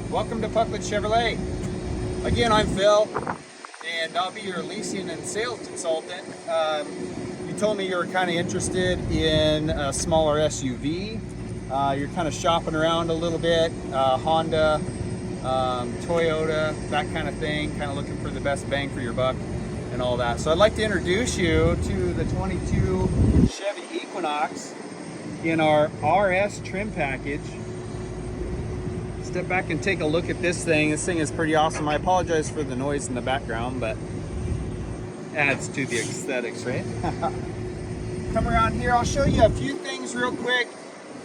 Welcome to Pucklet Chevrolet. Again, I'm Phil, and I'll be your leasing and sales consultant. You told me you were kind of interested in a smaller SUV. You're kind of shopping around a little bit, Honda, Toyota, that kind of thing, kind of looking for the best bang for your buck and all that. So I'd like to introduce you to the 22 Chevy Equinox in our RS trim package. Step back and take a look at this thing. This thing is pretty awesome. I apologize for the noise in the background, but adds to the aesthetics, right? Come around here, I'll show you a few things real quick.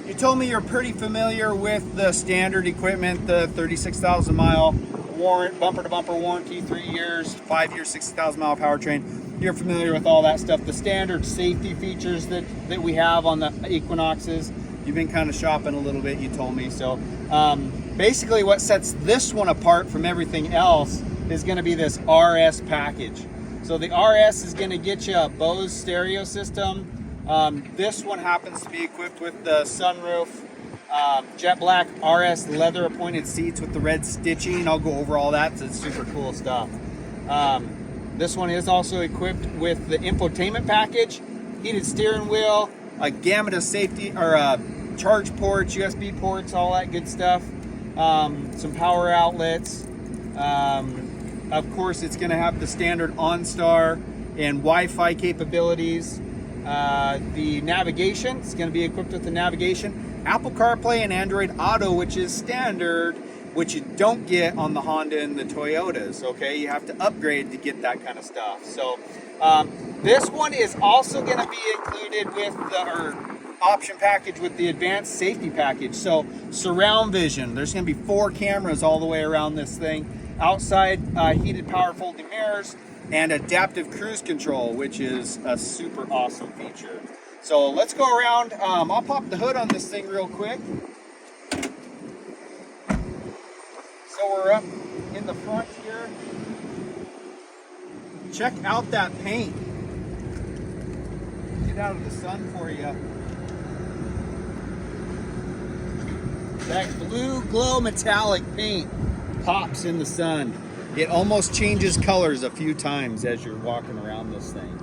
You told me you're pretty familiar with the standard equipment, the 36,000 mile warrant, bumper to bumper warranty, 3 years, 5 years, 60,000 mile powertrain. You're familiar with all that stuff, the standard safety features that we have on the Equinoxes. You've been kind of shopping a little bit, you told me. So basically what sets this one apart from everything else is going to be this RS package. So the RS is going to get you a Bose stereo system. This one happens to be equipped with the sunroof, jet black RS leather appointed seats with the red stitching. I'll go over all that. It's super cool stuff. This one is also equipped with the infotainment package, heated steering wheel, a gamut of safety or charge ports, USB ports, all that good stuff. Some power outlets. Of course, it's going to have the standard OnStar and Wi-Fi capabilities. The navigation, it's going to be equipped with the navigation, Apple CarPlay and Android Auto, which is standard, which you don't get on the Honda and the Toyotas. Okay, you have to upgrade to get that kind of stuff. So this one is also going to be included with the option package with the advanced safety package. So surround vision, there's going to be 4 cameras all the way around this thing. Outside heated power folding mirrors and adaptive cruise control, which is a super awesome feature. So let's go around. I'll pop the hood on this thing real quick. So we're up in the front here. Check out that paint. Get out of the sun for you. That blue glow metallic paint pops in the sun. It almost changes colors a few times as you're walking around this thing.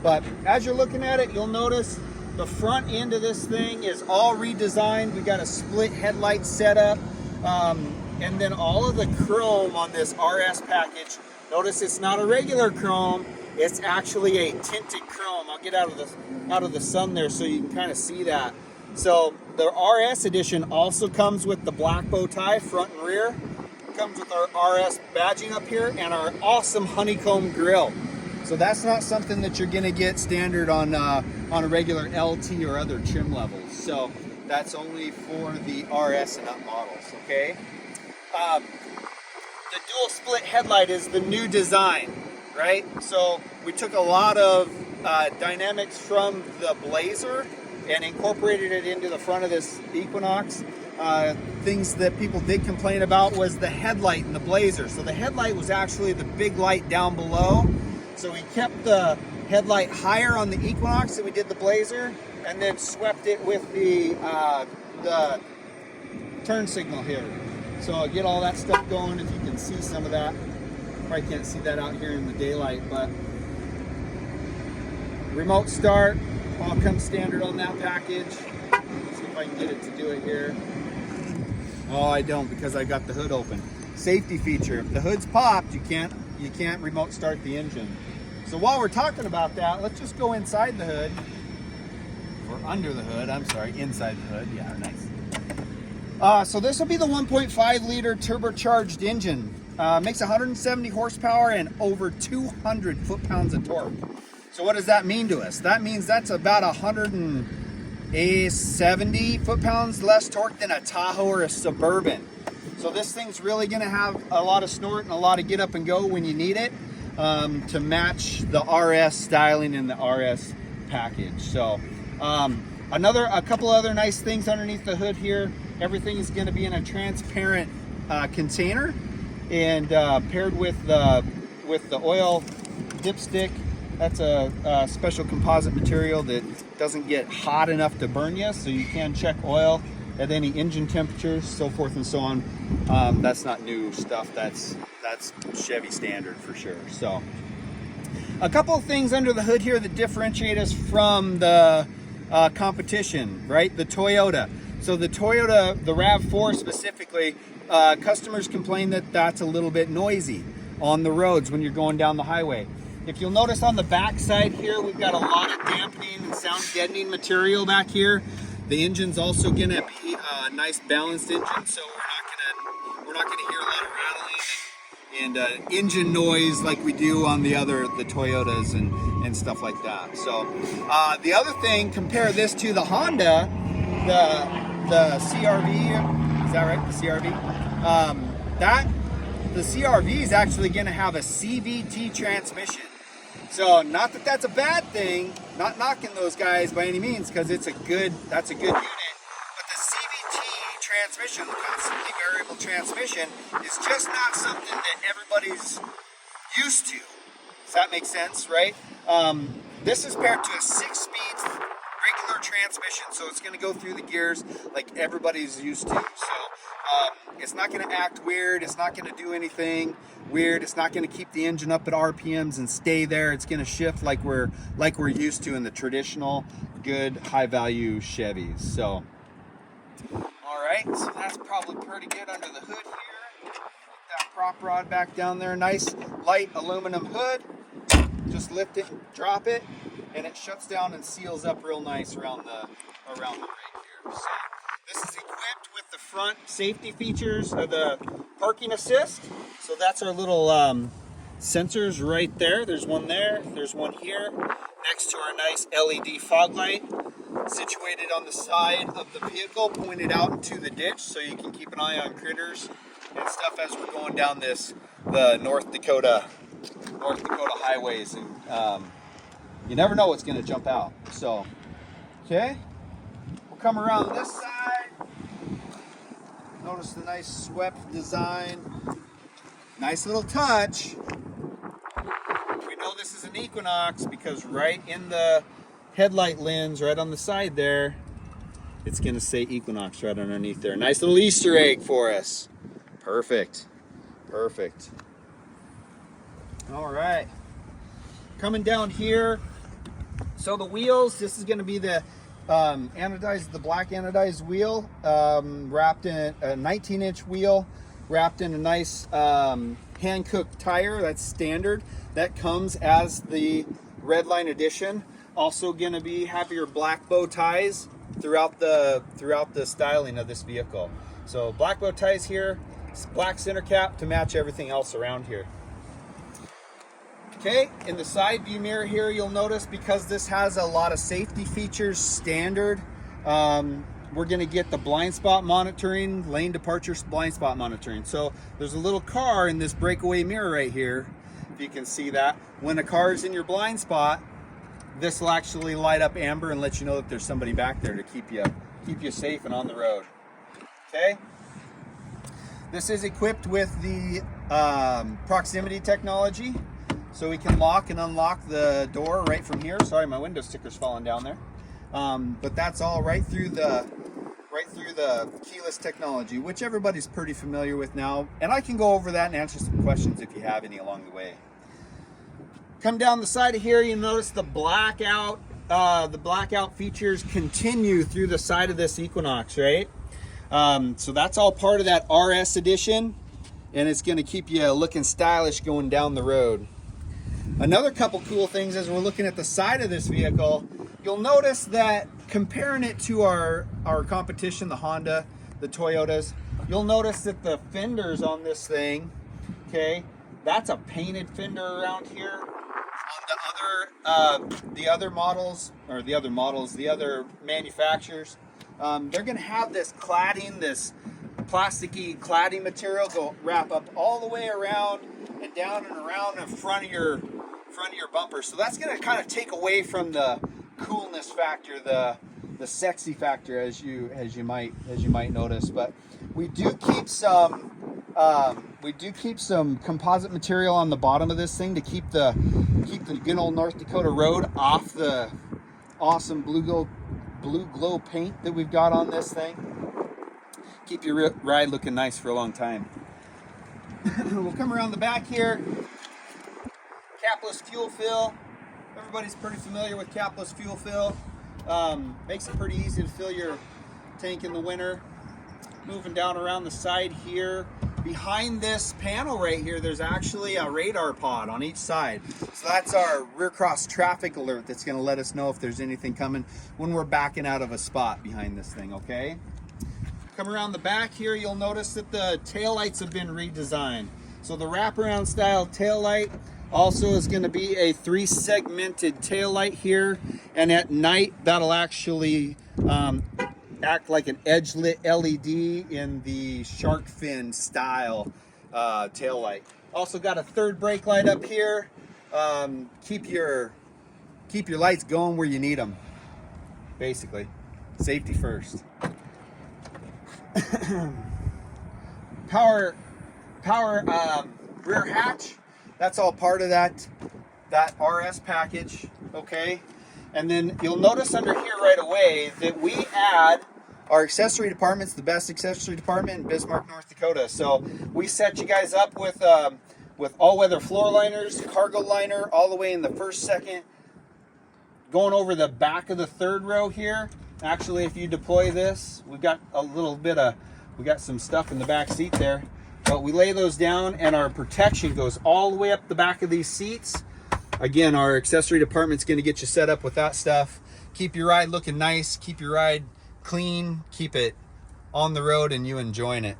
But as you're looking at it, you'll notice the front end of this thing is all redesigned. We got a split headlight setup. And then all of the chrome on this RS package, notice it's not a regular chrome, it's actually a tinted chrome. I'll get out of the sun there so you can kind of see that. So the RS edition also comes with the black bow tie front and rear. Comes with our RS badging up here and our awesome honeycomb grille. So that's not something that you're going to get standard on a regular LT or other trim levels. So that's only for the RS and up models. Okay. The dual split headlight is the new design, right? So we took a lot of dynamics from the Blazer and incorporated it into the front of this Equinox. Things that people did complain about was the headlight in the Blazer. So the headlight was actually the big light down below. So we kept the headlight higher on the Equinox than we did the Blazer, and then swept it with the turn signal here. So I'll get all that stuff going if you can see some of that. Probably can't see that out here in the daylight, but remote start all comes standard on that package. Let's see if I can get it to do it here. Oh, I don't, because I got the hood open. Safety feature, if the hood's popped, you can't remote start the engine. So while we're talking about that, let's just go inside the hood, or under the hood, I'm sorry, inside the hood, yeah, nice. So this will be the 1.5 liter turbocharged engine. Makes 170 horsepower and over 200 foot-pounds of torque. So what does that mean to us? That means that's about 170 foot-pounds less torque than a Tahoe or a Suburban. So this thing's really going to have a lot of snort and a lot of get up and go when you need it to match the RS styling in the RS package. So a couple other nice things underneath the hood here. Everything is going to be in a transparent container and paired with the oil dipstick. That's a special composite material that doesn't get hot enough to burn you, so you can check oil at any engine temperatures, so forth and so on. That's not new stuff. That's Chevy standard for sure. So a couple of things under the hood here that differentiate us from the competition, right? The Toyota. So the Toyota, the RAV4 specifically, customers complain that that's a little bit noisy on the roads when you're going down the highway. If you'll notice on the back side here, we've got a lot of dampening and sound deadening material back here. The engine's also gonna be a nice balanced engine, so we're not gonna hear a lot of rattling and engine noise like we do on the Toyotas and stuff like that. So the other thing, compare this to the Honda, the CRV. Is that right? The CRV. The CRV is actually going to have a CVT transmission. So not that that's a bad thing, not knocking those guys by any means, because that's a good unit. But the CVT transmission, the constantly variable transmission, is just not something that everybody's used to. Does that make sense, right? This is paired to a 6-speed regular transmission, so it's going to go through the gears like everybody's used to. So it's not going to act weird. It's not going to do anything weird. It's not going to keep the engine up at RPMs and stay there. It's going to shift like we're used to in the traditional good high value Chevys. So all right, so that's probably pretty good under the hood here. Put that prop rod back down there. Nice light aluminum hood. Just lift it and drop it, and it shuts down and seals up real nice around the rig here. So this is equipped with the front safety features of the parking assist. So that's our little sensors right there. There's one there, there's one here, next to our nice LED fog light, situated on the side of the vehicle, pointed out into the ditch, so you can keep an eye on critters and stuff as we're going down the North Dakota highways, and you never know what's going to jump out. So okay, we'll come around this side. Notice the nice swept design, nice little touch. We know this is an Equinox because right in the headlight lens, right on the side there, it's going to say Equinox right underneath there. Nice little Easter egg for us. Perfect. All right, coming down here. So the wheels, this is going to be the black anodized wheel, wrapped in a 19-inch wheel, wrapped in a nice hand-cooked tire. That's standard. That comes as the Redline Edition. Also going to have your black bow ties throughout the styling of this vehicle. So black bow ties here, black center cap to match everything else around here. Okay, in the side view mirror here, you'll notice, because this has a lot of safety features standard, we're going to get the blind spot monitoring, lane departure blind spot monitoring. So there's a little car in this breakaway mirror right here, if you can see that. When a car is in your blind spot, this will actually light up amber and let you know that there's somebody back there to keep you safe and on the road. Okay, this is equipped with the proximity technology. So we can lock and unlock the door right from here. Sorry, my window sticker's falling down there. But that's all right through the keyless technology, which everybody's pretty familiar with now. And I can go over that and answer some questions if you have any along the way. Come down the side of here, you notice the blackout features continue through the side of this Equinox, right? So that's all part of that RS edition, and it's going to keep you looking stylish going down the road. Another couple cool things as we're looking at the side of this vehicle, you'll notice that comparing it to our competition, the Honda, the Toyotas, you'll notice that the fenders on this thing, okay, that's a painted fender around here. On the other manufacturers, they're going to have this cladding, this plasticky cladding material go wrap up all the way around and down and around in front of your bumper. So that's going to kind of take away from the coolness factor, the sexy factor, as you might notice. But we do keep some composite material on the bottom of this thing to keep the good old North Dakota road off the awesome blue glow paint that we've got on this thing. keep your ride looking nice for a long time. We'll come around the back here. Capless fuel fill. Everybody's pretty familiar with capless fuel fill. Makes it pretty easy to fill your tank in the winter. Moving down around the side here. Behind this panel right here, there's actually a radar pod on each side. So that's our rear cross traffic alert that's going to let us know if there's anything coming when we're backing out of a spot behind this thing, okay? Come around the back here, you'll notice that the tail lights have been redesigned. So the wraparound style tail light also is going to be a 3-segmented tail light here, and at night that'll actually act like an edge lit LED in the shark fin style tail light. Also got a third brake light up here. Keep your lights going where you need them. Basically, safety first. power rear hatch. That's all part of that RS package. Okay. And then you'll notice under here right away that we add our accessory department's the best accessory department in Bismarck, North Dakota. So we set you guys up with all-weather floor liners, cargo liner, all the way in the first, second, going over the back of the third row here. Actually, if you deploy this, we got some stuff in the back seat there. But we lay those down, and our protection goes all the way up the back of these seats. Again, our accessory department's going to get you set up with that stuff. Keep your ride looking nice. Keep your ride clean. Keep it on the road and you enjoying it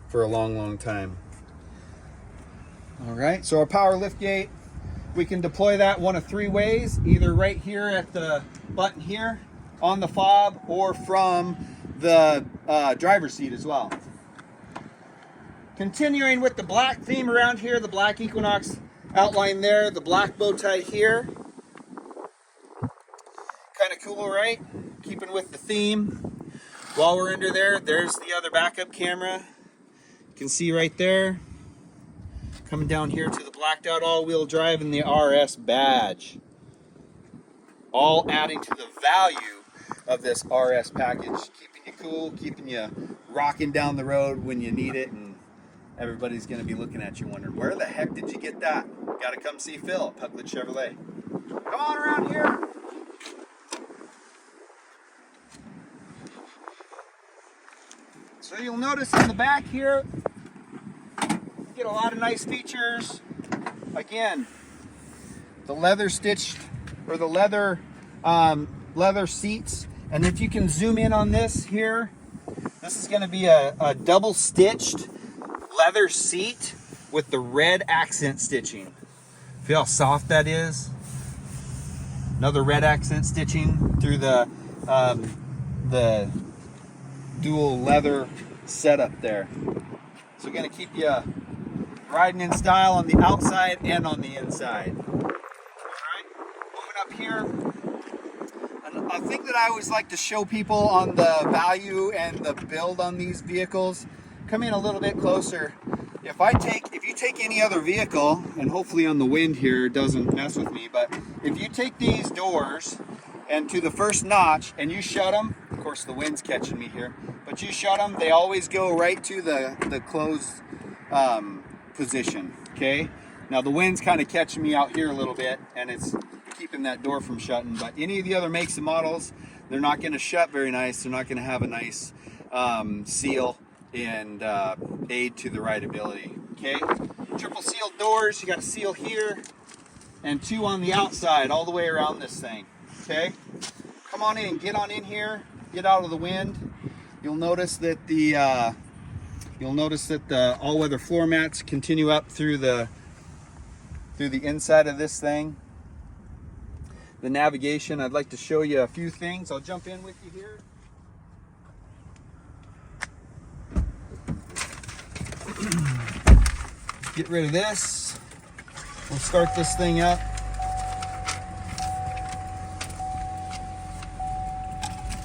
for a long, long time. All right, so our power lift gate, we can deploy that one of 3 ways, either right here at the button here on the fob or from the driver's seat as well. Continuing with the black theme around here, the black Equinox outline there, the black bow tie here. Kind of cool, right? Keeping with the theme. While we're under there, there's the other backup camera. You can see right there. Coming down here to the blacked out all-wheel drive and the RS badge. All adding to the value of this RS package. Keeping you cool, keeping you rocking down the road when you need it, and everybody's going to be looking at you wondering, where the heck did you get that? Got to come see Phil at Puglet Chevrolet. Come on around here. So you'll notice in the back here, you get a lot of nice features. Again, the leather stitched, or the leather seats. And if you can zoom in on this here, this is going to be a double stitched leather seat with the red accent stitching. Feel how soft that is? Another red accent stitching through the dual leather setup there. So we're going to keep you riding in style on the outside and on the inside. Alright, moving up here. A thing that I always like to show people on the value and the build on these vehicles, come in a little bit closer. If you take any other vehicle, and hopefully on the wind here it doesn't mess with me, but if you take these doors and to the first notch and you shut them, of course the wind's catching me here, but you shut them, they always go right to the closed position, okay? Now the wind's kind of catching me out here a little bit, and it's keeping that door from shutting, but any of the other makes and models, they're not going to shut very nice. They're not going to have a nice seal and aid to the rideability, okay? Triple sealed doors, you got a seal here and 2 on the outside all the way around this thing, okay? Come on in, get on in here, get out of the wind. You'll notice that the all-weather floor mats continue up through the inside of this thing. The navigation, I'd like to show you a few things. I'll jump in with you here. Get rid of this. We'll start this thing up.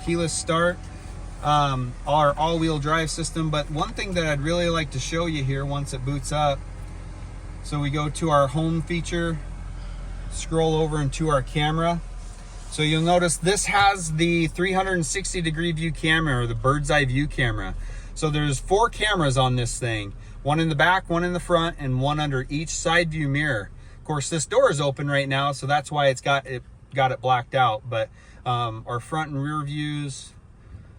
Keyless start. Our all-wheel drive system, but one thing that I'd really like to show you here once it boots up, so we go to our home feature, scroll over into our camera. So you'll notice this has the 360 degree view camera, or the bird's eye view camera. So there's 4 cameras on this thing. One in the back, one in the front, and one under each side view mirror. Of course, this door is open right now, so that's why it's got it blacked out. But our front and rear views,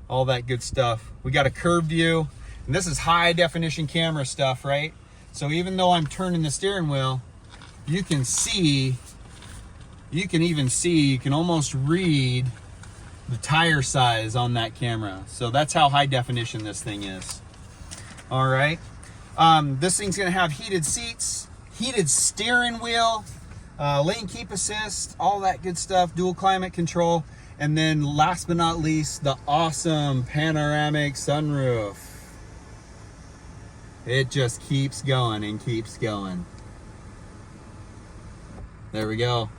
all that good stuff. We got a curved view, and this is high definition camera stuff, right? So even though I'm turning the steering wheel, you can see, you can almost read the tire size on that camera. So that's how high definition this thing is. All right. This thing's gonna have heated seats, heated steering wheel, lane keep assist, all that good stuff, dual climate control, and then last but not least, the awesome panoramic sunroof. It just keeps going and keeps going. There we go.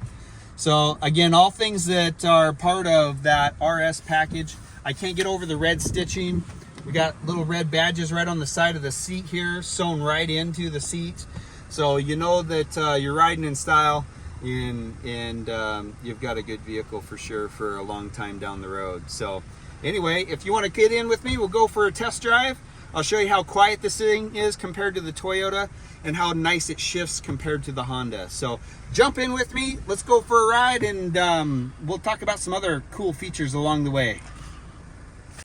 So again, all things that are part of that RS package. I can't get over the red stitching. We got little red badges right on the side of the seat here, sewn right into the seat. So you know that you're riding in style, and you've got a good vehicle for sure for a long time down the road. So anyway, if you want to get in with me, we'll go for a test drive. I'll show you how quiet this thing is compared to the Toyota and how nice it shifts compared to the Honda. So jump in with me, let's go for a ride, and we'll talk about some other cool features along the way.